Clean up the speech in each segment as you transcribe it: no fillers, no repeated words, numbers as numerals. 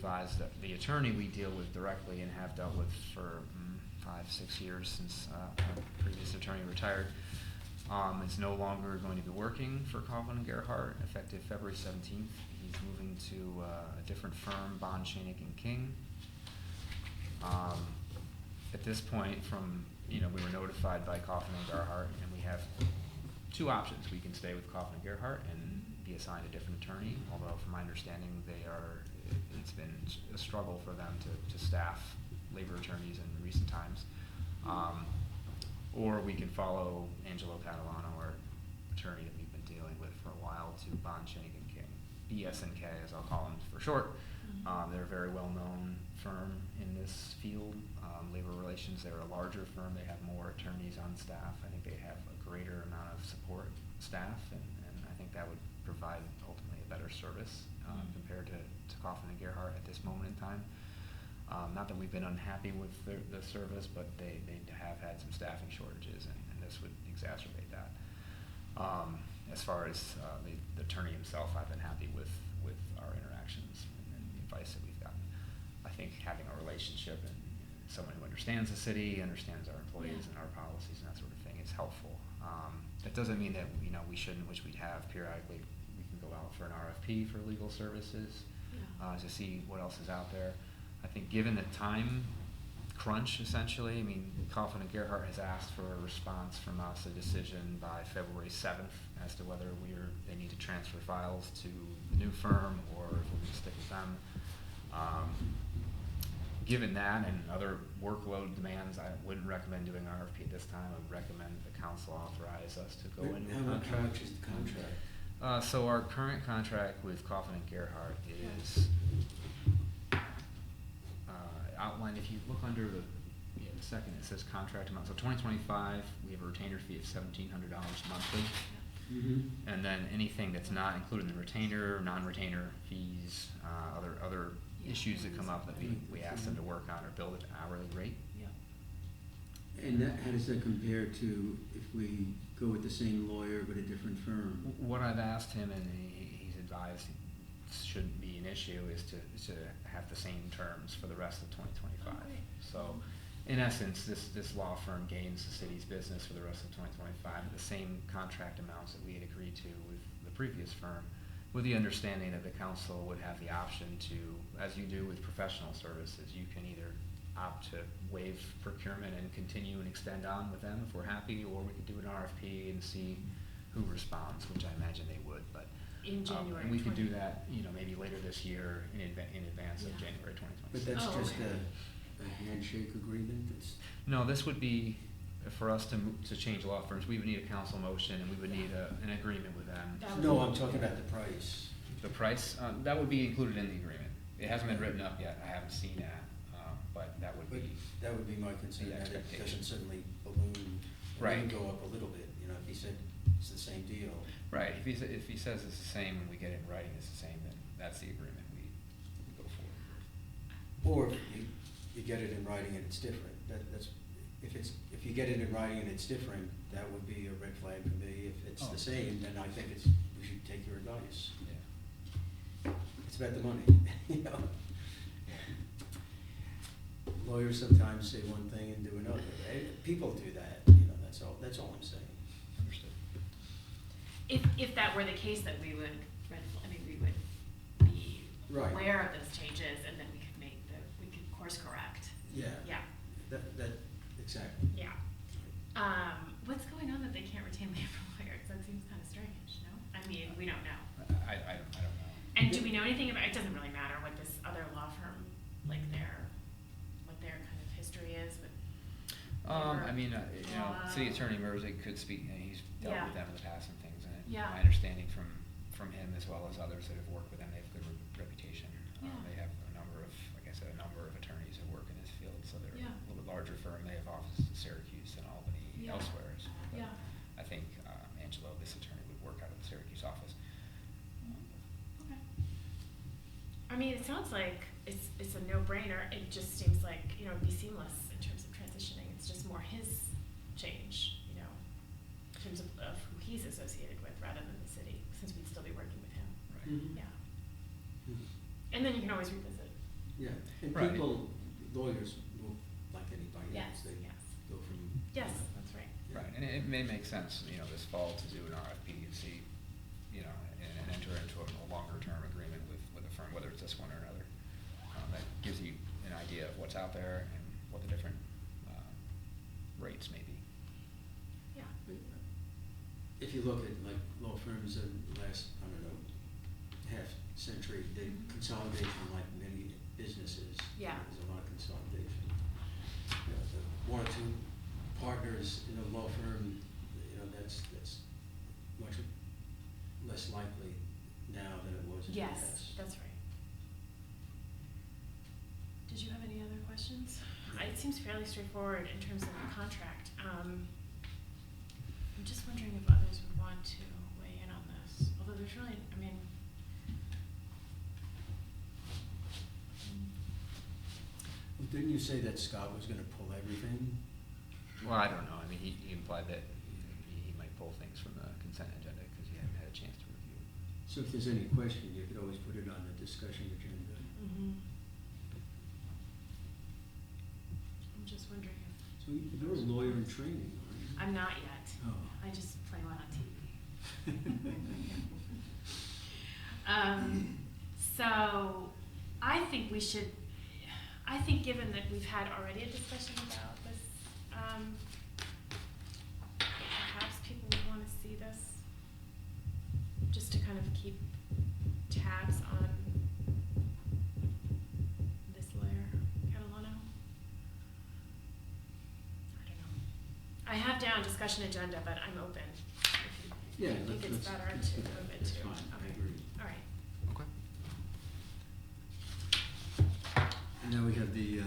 advise that the attorney we deal with directly and have dealt with for 5-6 years since our previous attorney retired, is no longer going to be working for Coughlin and Gerhardt effective February 17th. He's moving to a different firm, Bond, Schoenig and King. At this point, we were notified by Coughlin and Gerhardt, and we have two options. We can stay with Coughlin and Gerhardt and be assigned a different attorney, although from my understanding it's been a struggle for them to staff labor attorneys in recent times. Or we can follow Angelo Catalano, our attorney that we've been dealing with for a while, to Bond, Schoenig and King, BS&K as I'll call them for short. They're a very well-known firm in this field, labor relations. They're a larger firm. They have more attorneys on staff. I think they have a greater amount of support staff, and I think that would provide ultimately a better service compared to Coughlin and Gerhardt at this moment in time. Not that we've been unhappy with the service, but they have had some staffing shortages, and this would exacerbate that. As far as the attorney himself, I've been happy with our interactions and the advice that we've gotten. I think having a relationship and someone who understands the city, understands our employees and our policies and that sort of thing is helpful. That doesn't mean that we shouldn't, which we have periodically. We can go out for an RFP for legal services to see what else is out there. I think given the time crunch, essentially, Coughlin and Gerhardt has asked for a response from us, a decision by February 7th as to whether they need to transfer files to the new firm or if we're going to stick with them. Given that and other workload demands, I wouldn't recommend doing an RFP at this time. I would recommend the council authorize us to go into a contract. How much is the contract? So our current contract with Coughlin and Gerhardt is outlined. If you look under the second, it says contract amount. So 2025, we have a retainer fee of $1,700 monthly. And then anything that's not included in the retainer, non-retainer fees, other issues that come up that we ask them to work on or build at hourly rate. And how does that compare to if we go with the same lawyer but a different firm? What I've asked him, and he's advised it shouldn't be an issue, is to have the same terms for the rest of 2025. So in essence, this law firm gains the city's business for the rest of 2025 at the same contract amounts that we had agreed to with the previous firm, with the understanding that the council would have the option to, as you do with professional services, you can either opt to waive procurement and continue and extend on with them if we're happy, or we could do an RFP and see who responds, which I imagine they would. But in January, and we could do that, maybe later this year in advance of January 2026. But that's just a handshake agreement. No, this would be for us to change law firms. We would need a council motion, and we would need an agreement with them. No, I'm talking about the price. The price that would be included in the agreement. It hasn't been written up yet. I haven't seen that, but that would be. That would be my concern. That it doesn't suddenly balloon. Right. And go up a little bit. If he said it's the same deal. Right. If he says it's the same and we get it in writing, it's the same, then that's the agreement we go for. Or if you get it in writing and it's different. That's if you get it in writing and it's different, that would be a red flag for me. If it's the same, then I think we should take your advice. Yeah. It's about the money. Lawyers sometimes say one thing and do another. Right? People do that. That's all I'm saying. Understood. If that were the case, that we would be aware of those changes, and then we could course correct. Yeah. Yeah. That exactly. Yeah. What's going on that they can't retain labor lawyers? That seems kind of strange. No, we don't know. I don't know. And do we know anything about? It doesn't really matter what this other law firm, what their kind of history is. But City Attorney Merzick could speak. He's dealt with them in the past and things. And my understanding from him as well as others that have worked with them, they have a good reputation. They have a number of attorneys who work in this field, so they're a little bit larger firm. They have offices in Syracuse and Albany, elsewhere. But I think Angelo, this attorney, would work out of the Syracuse office. Okay. It sounds like it's a no-brainer. It just seems like it'd be seamless in terms of transitioning. It's just more his change, in terms of who he's associated with rather than the city, since we'd still be working with him. Right. Mm-hmm. Yeah. And then you can always revisit Yeah, and Right. people, lawyers, will, like anybody Yes, else, they yes. go from. Yes, that's right. Yeah. Right, and it may make sense, you know, this fall to do an RFP and see, you know, and enter into a longer-term agreement with a firm, whether it's this one or another. That gives you an idea of what's out there and what the different, rates may be. Yeah. If you look at like law firms in the last, I don't know, half century, they consolidation like many businesses. Yeah. There's a lot of consolidation. You know, the one or two partners in a law firm, you know, that's much less likely now than it was in the past. Yes, that's right. Did you have any other questions? It seems fairly straightforward in terms of the contract. I'm just wondering if others would want to weigh in on this, although there's really, I mean, Well, didn't you say that Scott was gonna pull everything? Well, I don't know, I mean, he implied that he might pull things from the consent agenda because he hadn't had a chance to review it. So if there's any question, you could always put it on the discussion agenda. I'm just wondering if, So you're a lawyer in training, aren't you? I'm not yet. Oh. I just play one on TV. So I think we should, I think given that we've had already a discussion about this, perhaps people would want to see this, just to kind of keep tabs on this lawyer, Catalano. I don't know. I have down discussion agenda, but I'm open. If you Yeah, think it's let's better do to that. move it That's to. fine. I Okay. agree. All right. Okay. And now we have the,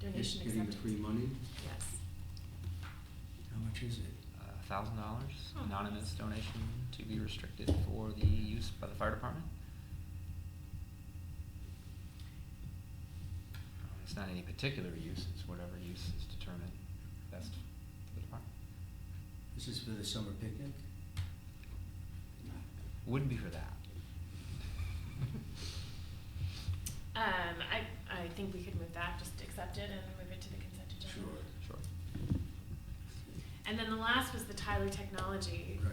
Donation getting the acceptance. free money. Yes. How much is it? $1,000 Oh. anonymous donation to be restricted for the use by the fire department. It's not any particular use, it's whatever use is determined best for the department. This is for the summer picnic? Wouldn't be for that. I think we could move that, just accept it and move it to the consent agenda. Sure. And then the last was the Tyler Technology. Right.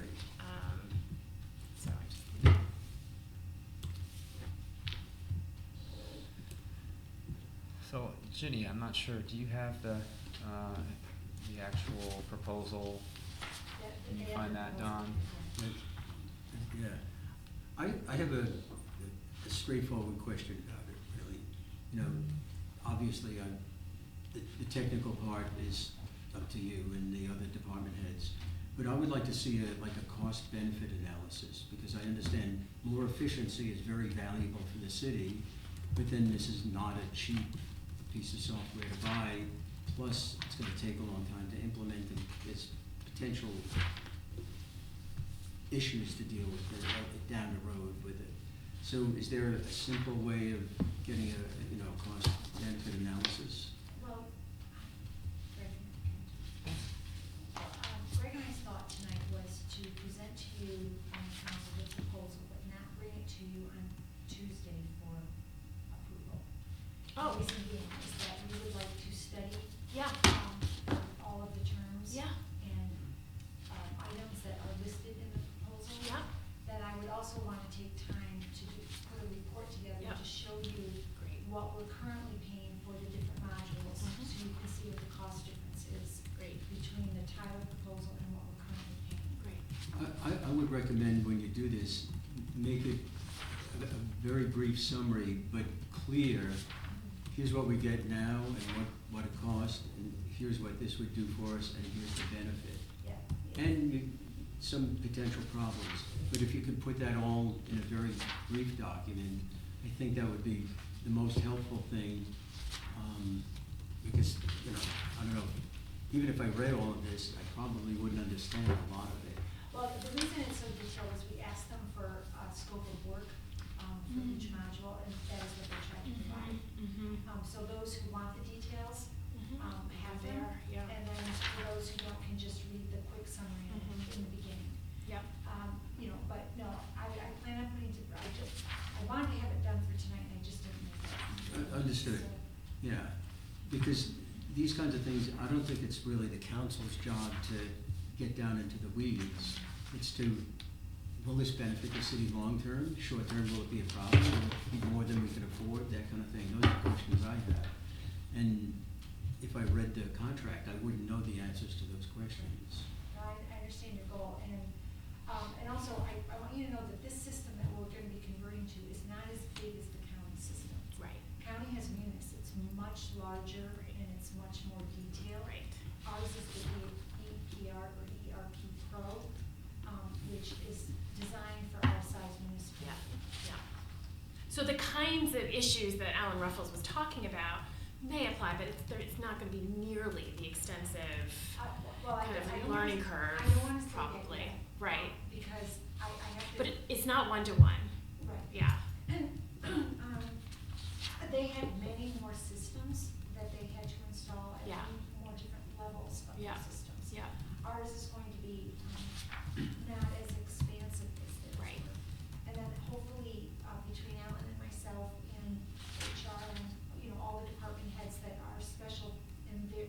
So I just. So, Ginny, I'm not sure, do you have the actual proposal? Can you find that, Don? Yeah. I have a straightforward question about it, really. You know, obviously, the technical part is up to you and the other department heads. But I would like to see a cost-benefit analysis, because I understand more efficiency is very valuable for the city, but then this is not a cheap piece of software to buy, plus it's gonna take a long time to implement, and there's potential issues to deal with down the road with it. So is there a simple way of getting a cost-benefit analysis? Well, Greg and I's thought tonight was to present to you on council the proposal, but not bring it to you on Tuesday for approval. Oh. The reason being is that we would like to study Yeah. all of the terms Yeah. and items that are listed in the proposal. Yeah. That I would also want to take time to put a report together Yeah. to show you Great. what we're currently paying for the different modules, Mhm. so you can see what the cost difference is Great. between the Tyler proposal and what we're currently paying. Great. I would recommend when you do this, make it a very brief summary, but clear. Here's what we get now and what it costs, and here's what this would do for us, and here's the benefit. Yeah. And some potential problems. But if you could put that all in a very brief document, I think that would be the most helpful thing. Because, I don't know, even if I read all of this, I probably wouldn't understand a lot of it. Well, the reason it's so detailed is we asked them for a scope of work, for each module, and that is what they're trying to provide. So those who want the details, have them. Yeah. And then for those who don't, can just read the quick summary in the beginning. Yep. But no, I plan on I wanted to have it done for tonight, and I just didn't make it. Understood, yeah, because these kinds of things, I don't think it's really the council's job to get down into the weeds. It's to, will this benefit the city long-term? Short-term, will it be a problem? Will it be more than we can afford? That kind of thing. Those are questions I have. And if I read the contract, I wouldn't know the answers to those questions. No, I understand your goal, and also, I want you to know that this system that we're gonna be converting to is not as big as the county system. Right. County has Munis, it's much larger and it's much more detailed. Right. Ours is the EPR or ERP Pro, which is designed for our size municipalities. Yeah, yeah. So the kinds of issues that Alan Ruffles was talking about may apply, but it's not gonna be nearly the extensive Well, kind I of don't learning wanna- curve, I don't wanna say that probably, yet, right. Because I have to. But it's not one-to-one, Right. yeah. And, they had many more systems that they had to install at Yeah. more different levels of Yeah. the systems. Yeah. Ours is going to be, not as expansive as theirs. Right. And then hopefully, between Alan and myself and HR and, all the department heads that are special in their,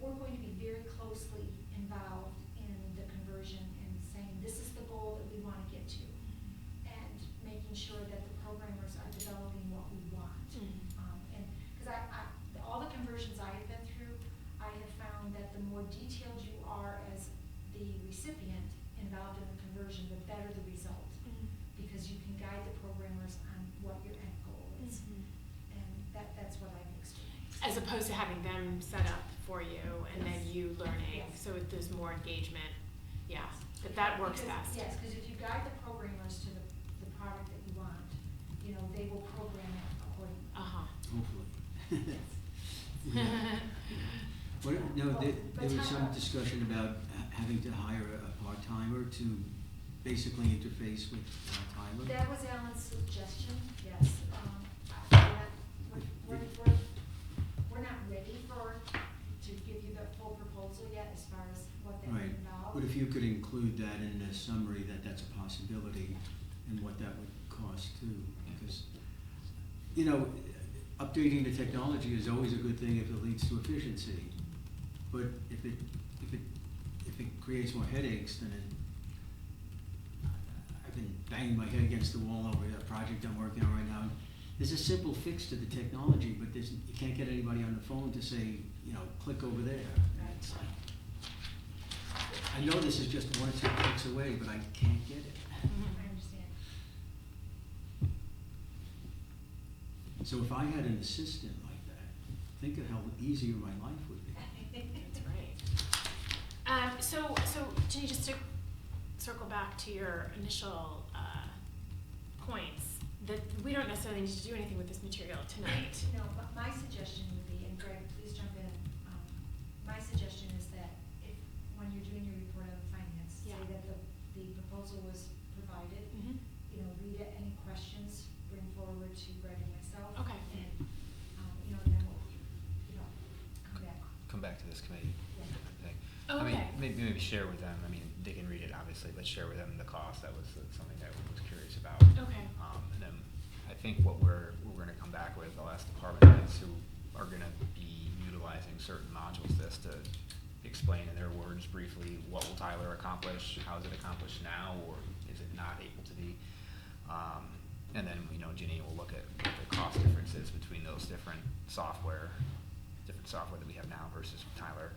we're going to be very closely involved in the conversion and saying, this is the goal that we wanna get to. And making sure that the programmers are developing what we want. And, cause all the conversions I have been through, I have found that the more detailed you are as the recipient involved in the conversion, the better the result. Because you can guide the programmers on what your end goal is. And that's what I've experienced. As opposed to having them set up for you and then Yes. you learning, Yes. so there's more engagement, yeah, that works Because- best. Yes, because if you guide the programmers to the product that you want, they will program it accordingly. Uh-huh. Hopefully. Yeah. What, no, there was some discussion about having to hire a part-timer to basically interface with Tyler. That was Alan's suggestion, yes. We're not ready to give you the full proposal yet as far as what that would Right, involve. but if you could include that in the summary, that's a possibility, and what that would cost too, because, updating the technology is always a good thing if it leads to efficiency, but if it creates more headaches, then I've been banging my head against the wall over a project I'm working on right now. There's a simple fix to the technology, but you can't get anybody on the phone to say, click over there. And it's like, I know this is just 1 or 2 clicks away, but I can't get it. I understand. So if I had an assistant like that, think of how easier my life would be. That's right. So Ginny, just to circle back to your initial points, that we don't necessarily need to do anything with this material tonight. No, but my suggestion would be, and Greg, please jump in, my suggestion is that when you're doing your report on finance, say Yeah. that the proposal was provided, Mhm. read it, any questions, bring forward to Greg and myself. Okay. And, then we'll, come back. Come back to this committee. Yeah. Thing. Oh, I mean, okay. maybe share with them, they can read it obviously, but share with them the cost, that was something that I was curious about. Okay. And then I think what we're gonna come back with, I'll ask department heads who are gonna be utilizing certain modules, this to explain in their words briefly, what will Tyler accomplish, how is it accomplished now, or is it not able to be? And then, Ginny will look at what the cost differences between those different software that we have now versus Tyler.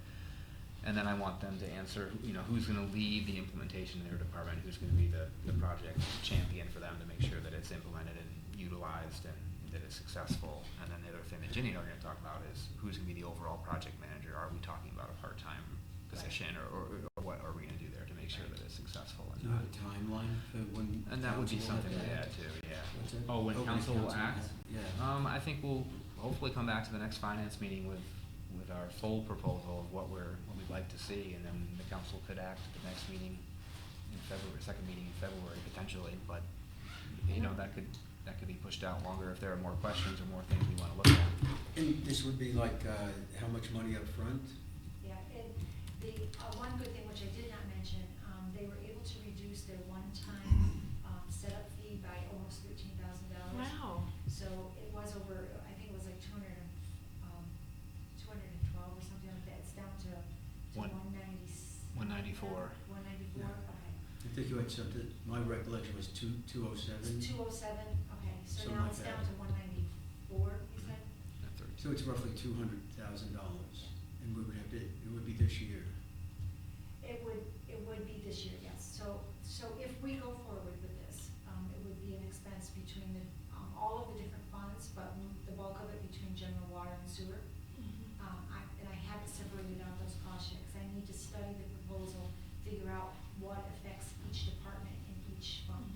And then I want them to answer, who's gonna lead the implementation in their department, who's gonna be the project champion for them to make sure that it's implemented and utilized and that it's successful. And then the other thing that Ginny and I are gonna talk about is who's gonna be the overall project manager. Are we talking about a part-time position, or what are we gonna do there to make sure that it's successful Do and you not? have a timeline for when? And that would be council will something to have add too, yeah. What's that? Oh, when council will act? Yeah. I think we'll hopefully come back to the next finance meeting with our full proposal of what we'd like to see, and then the council could act at the next meeting in February, second meeting in February potentially, but, that could be pushed out longer if there are more questions or more things we wanna look at. And this would be like, how much money up front? Yeah, and the, one good thing which I did not mention, they were able to reduce their one-time, setup fee by almost $13,000. Wow. So it was over, I think it was like $250,000 think you had something, my recollection was 207. It's 207, okay, so Something now like it's down that. to 194, you said? So it's roughly $200,000, and we would have to, it would be this year. It would be this year, yes. So if we go forward with this, it would be an expense between the, all of the different funds, but the bulk of it between general water and sewer. And I haven't separated out those cost yet, because I need to study the proposal, figure out what affects each department in each fund.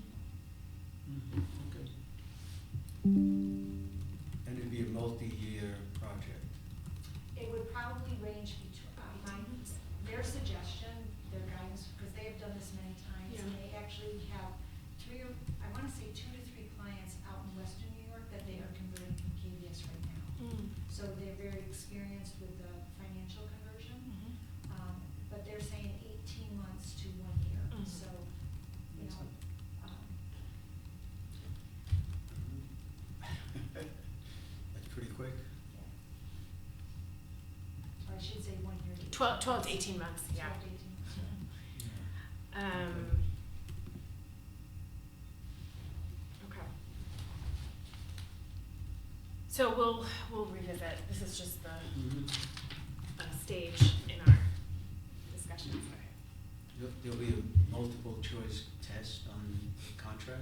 Okay. And it'd be a multi-year project. It would probably range between, their suggestion, their guidance, because they have done this many times, and Yeah. they actually have I wanna say 2 to 3 clients out in western New York that they are converting from KVS right now. So they're very experienced with the financial conversion, but they're saying 18 months to 1 year, Mhm. so, you know, That's pretty quick. yeah. Or I should say 1 year. to 12 to 18 months, yeah. 12 to 18 months, yeah. Okay. So we'll revisit, this is just the stage in our discussions, okay. There'll be a multiple choice test on the contract.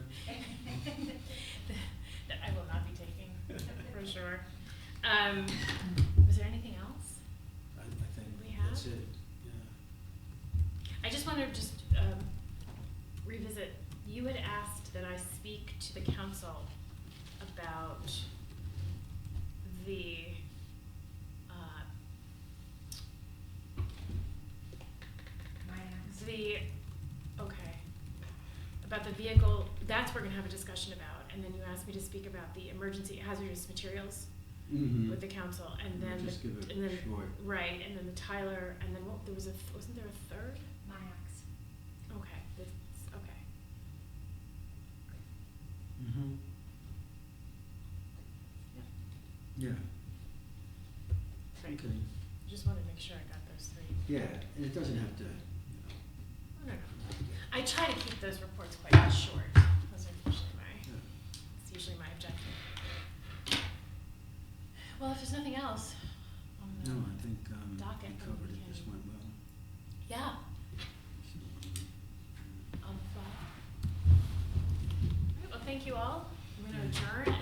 That I will not be taking, for sure. Was there anything else? I think We have? that's it, yeah. I just want to revisit, you had asked that I speak to the council about the, about the vehicle, that's we're gonna have a discussion about, and then you asked me to speak about the emergency hazardous materials with the council, and then, Just give it and then, short. right, and then the Tyler, and then what, there was wasn't there a third? Mayax. Okay, that's, okay. Mm-hmm. Yep. Yeah. Right. Okay. Just wanted to make sure I got those three. Yeah, and it doesn't have to, Oh, no, no. I try to keep those reports quite short. Those are usually it's usually my objective. Well, if there's nothing else on the No, I think docket, we then covered we it, can- this went well. Yeah, So, on the fly. All right, well, thank you all. I'm gonna adjourn